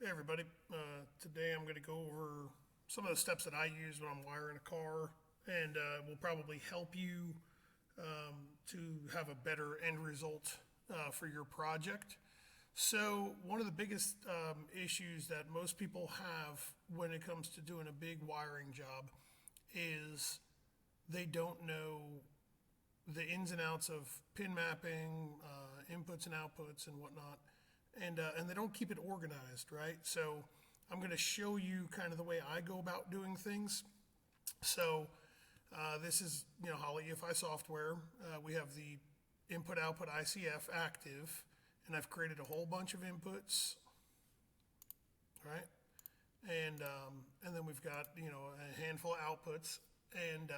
Hey everybody, today I'm going to go over some of the steps that I use when I'm wiring a car and will probably help you to have a better end result for your project. So one of the biggest issues that most people have when it comes to doing a big wiring job is they don't know the ins and outs of pin mapping, inputs and outputs and whatnot, and they don't keep it organized, right? So I'm going to show you kind of the way I go about doing things. So this is Holley Efi software. We have the input output ICF active, and I've created a whole bunch of inputs, right? And then we've got a handful of outputs, and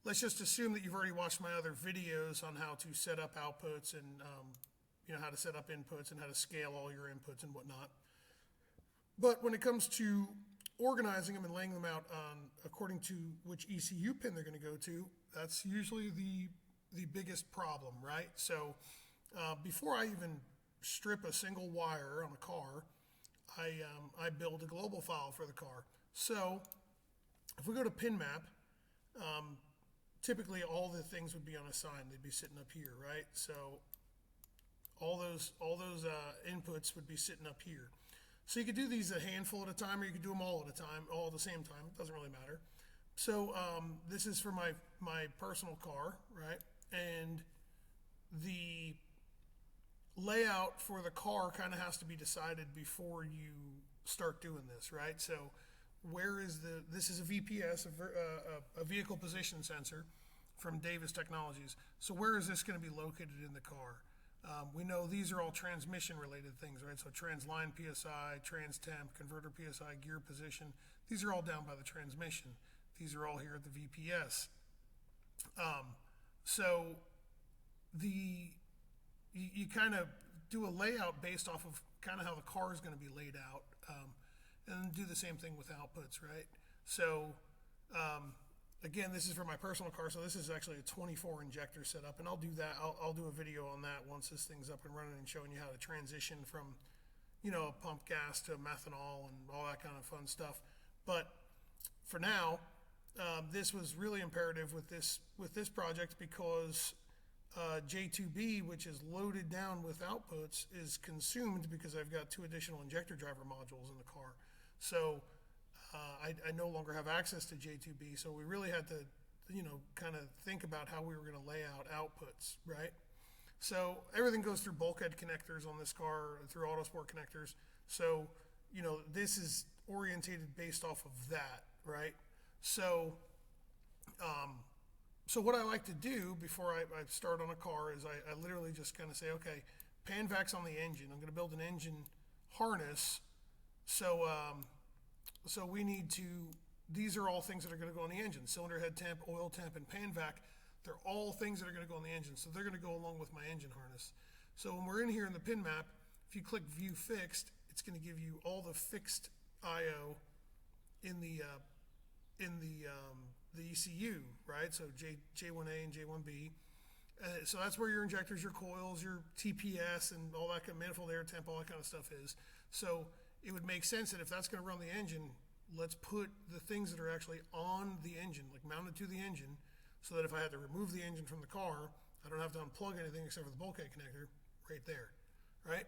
let's just assume that you've already watched my other videos on how to set up outputs and how to set up inputs and how to scale all your inputs and whatnot. But when it comes to organizing them and laying them out according to which ECU pin they're going to go to, that's usually the biggest problem, right? So before I even strip a single wire on a car, I build a global file for the car. So if we go to pin map, typically all the things would be on a sign. They'd be sitting up here, right? So all those inputs would be sitting up here. So you could do these a handful at a time, or you could do them all at a time, all at the same time. It doesn't really matter. So this is for my personal car, right? And the layout for the car kind of has to be decided before you start doing this, right? So where is this is a VPS, a vehicle position sensor from Davis Technologies. So where is this going to be located in the car? We know these are all transmission related things, right? So trans line PSI, trans temp, converter PSI, gear position. These are all down by the transmission. These are all here at the VPS. So you kind of do a layout based off of kind of how the car is going to be laid out, and then do the same thing with outputs, right? So again, this is for my personal car, so this is actually a 24 injector setup, and I'll do that. I'll do a video on that once this thing's up and running and showing you how to transition from, pump gas to methanol and all that kind of fun stuff. But for now, this was really imperative with this project because J2B, which is loaded down with outputs, is consumed because I've got 2 additional injector driver modules in the car. So I no longer have access to J2B, so we really had to, kind of think about how we were going to lay out outputs, right? So everything goes through bulkhead connectors on this car, through Autosport connectors. So, this is orientated based off of that, right? So, so what I like to do before I start on a car is I literally just kind of say, okay, PanVac's on the engine. I'm going to build an engine harness. So, so we need to, these are all things that are going to go on the engine. Cylinder head temp, oil temp, and PanVac, they're all things that are going to go on the engine. So they're going to go along with my engine harness. So when we're in here in the pin map, if you click view fixed, it's going to give you all the fixed IO in the ECU, right? So J1A and J1B. So that's where your injectors, your coils, your TPS, and all that kind of manifold air temp, all that kind of stuff is. So it would make sense that if that's going to run the engine, let's put the things that are actually on the engine, like mounted to the engine, so that if I had to remove the engine from the car, I don't have to unplug anything except for the bulkhead connector right there, right?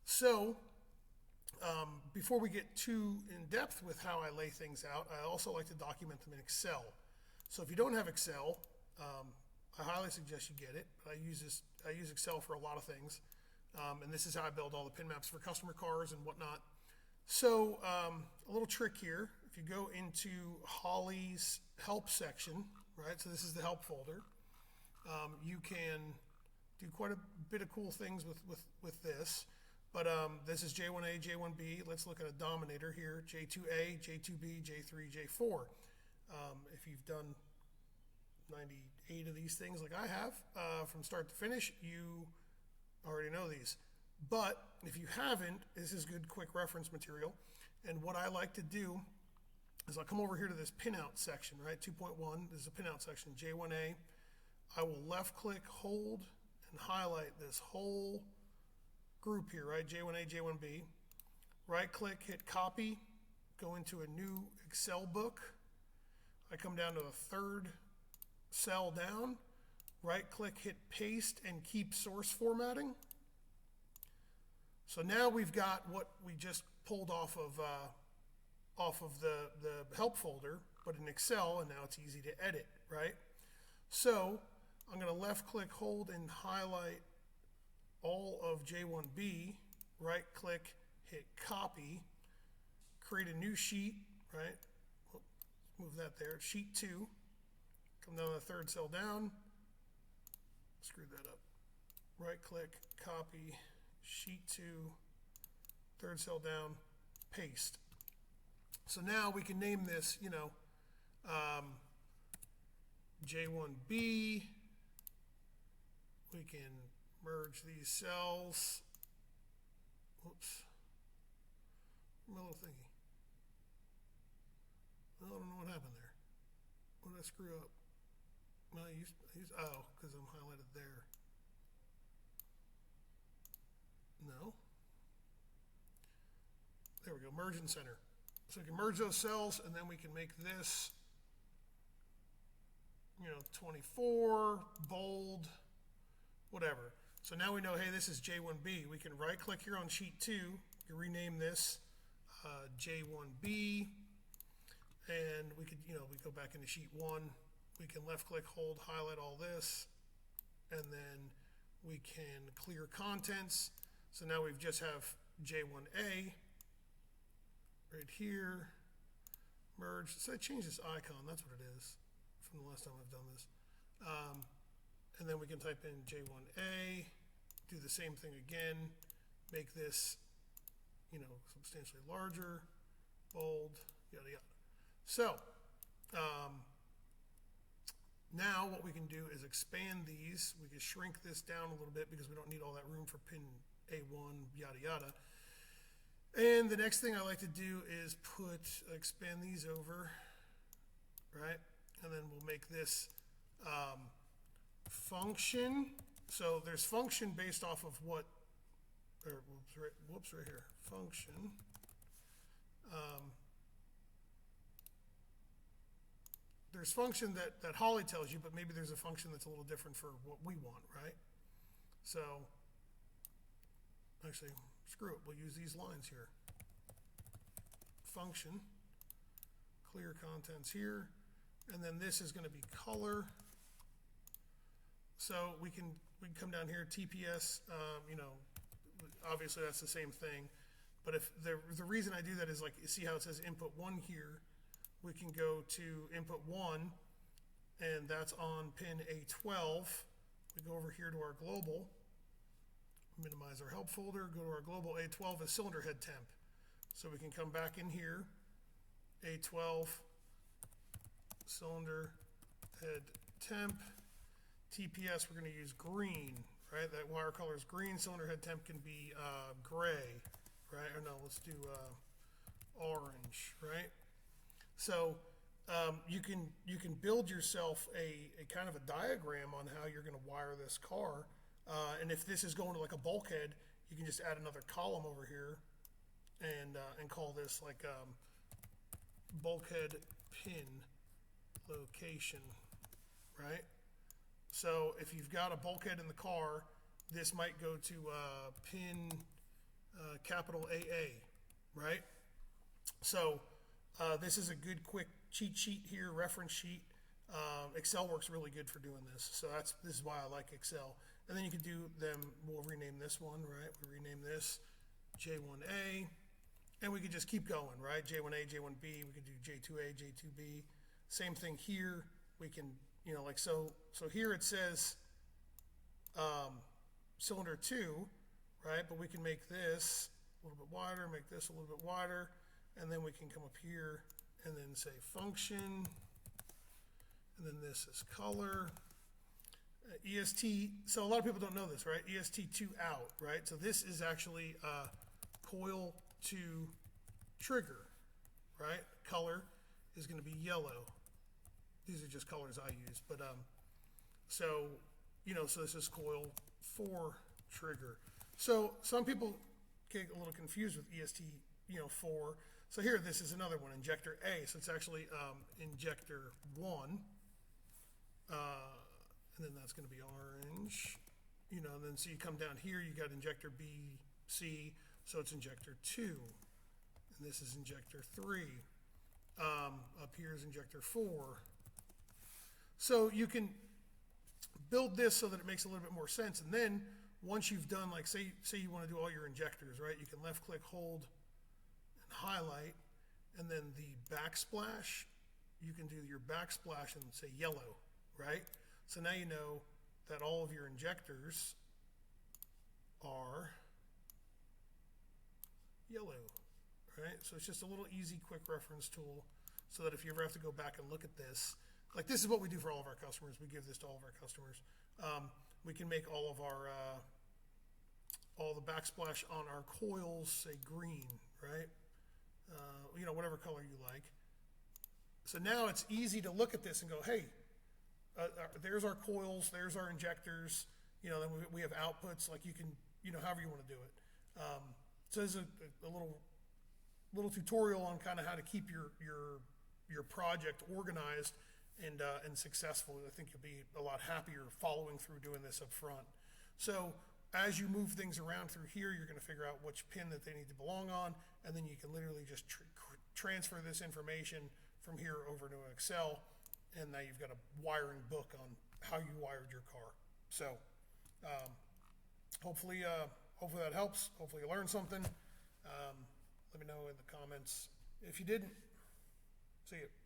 So before we get too in depth with how I lay things out, I also like to document them in Excel. So if you don't have Excel, I highly suggest you get it. I use Excel for a lot of things, and this is how I build all the pin maps for customer cars and whatnot. So a little trick here, if you go into Holley's help section, right, so this is the help folder, you can do quite a bit of cool things with this, but this is J1A, J1B. Let's look at a dominator here, J2A, J2B, J3, J4. If you've done 98 of these things like I have from start to finish, you already know these. But if you haven't, this is good quick reference material. And what I like to do is I'll come over here to this pinout section, right? 2.1, this is a pinout section, J1A. I will left click, hold, and highlight this whole group here, right? J1A, J1B. right click, hit copy, go into a new Excel book. I come down to the third cell down, right click, hit paste, and keep source formatting. So now we've got what we just pulled off of the help folder, but in Excel, and now it's easy to edit, right? So I'm going to left click, hold, and highlight all of J1B, right click, hit copy, create a new sheet, right? Move that there, sheet 2, come down to the third cell down, screw that up, right click, copy, sheet 2, third cell down, paste. So now we can name this, J1B. We can merge these cells. Whoops. My little thingy. I don't know what happened there. What did I screw up? Well, oh, because I'm highlighted there. No. There we go, merge and center. So we can merge those cells, and then we can make this, 24, bold, whatever. So now we know, hey, this is J1B. We can right click here on sheet 2, we can rename this J1B, and we could, we go back into sheet 1. We can left click, hold, highlight all this, and then we can clear contents. So now we just have J1A right here, merge. So I changed this icon, that's what it is from the last time I've done this. And then we can type in J1A, do the same thing again, make this, substantially larger, bold, yada yada. So now what we can do is expand these. We can shrink this down a little bit because we don't need all that room for pin A1, yada yada. And the next thing I like to do is expand these over, right? And then we'll make this function. So there's function based off of what, or whoops, right here, function. There's function that Holley tells you, but maybe there's a function that's a little different for what we want, right? So actually, screw it, we'll use these lines here. Function, clear contents here, and then this is going to be color. So we can come down here, TPS, obviously that's the same thing, but if the reason I do that is, like, you see how it says input 1 here, we can go to input 1, and that's on pin A12. We go over here to our global, minimize our help folder, go to our global. A12 is cylinder head temp. So we can come back in here, A12, cylinder head temp, TPS, we're going to use green, right? That wire color is green. Cylinder head temp can be gray, right? Or no, let's do orange, right? So you can build yourself a kind of a diagram on how you're going to wire this car. And if this is going to like a bulkhead, you can just add another column over here and call this like bulkhead pin location, right? So if you've got a bulkhead in the car, this might go to pin capital AA, right? So this is a good quick cheat sheet here, reference sheet. Excel works really good for doing this. So this is why I like Excel. And then you can do them, we'll rename this one, right? We rename this J1A, and we could just keep going, right? J1A, J1B, we could do J2A, J2B. Same thing here. We can, so here it says cylinder 2, right? But we can make this a little bit wider, make this a little bit wider, and then we can come up here and then say function, and then this is color. EST, so a lot of people don't know this, right? EST2 out, right? So this is actually coil to trigger, right? Color is going to be yellow. These are just colors I use, but so this is coil 4 trigger. So some people get a little confused with EST 4. So here, this is another one, injector A. So it's actually injector 1. And then that's going to be orange. And then so you come down here, you got injector B, C. So it's injector 2. And this is injector 3. Up here is injector 4. So you can build this so that it makes a little bit more sense. And then once you've done, like say you want to do all your injectors, right? You can left click, hold, and highlight. And then the backsplash, you can do your backsplash and say yellow, right? So now you know that all of your injectors are yellow, right? So it's just a little easy, quick reference tool so that if you ever have to go back and look at this, like this is what we do for all of our customers. We give this to all of our customers. We can make all of our, all the backsplash on our coils say green, right? Whatever color you like. So now it's easy to look at this and go, hey, there's our coils, there's our injectors, then we have outputs, like you can, however you want to do it. So there's a little tutorial on kind of how to keep your project organized and successful. I think you'll be a lot happier following through doing this up front. So as you move things around through here, you're going to figure out which pin that they need to belong on, and then you can literally just transfer this information from here over to Excel, and now you've got a wiring book on how you wired your car. So hopefully that helps. Hopefully you learned something. Let me know in the comments if you didn't. See you.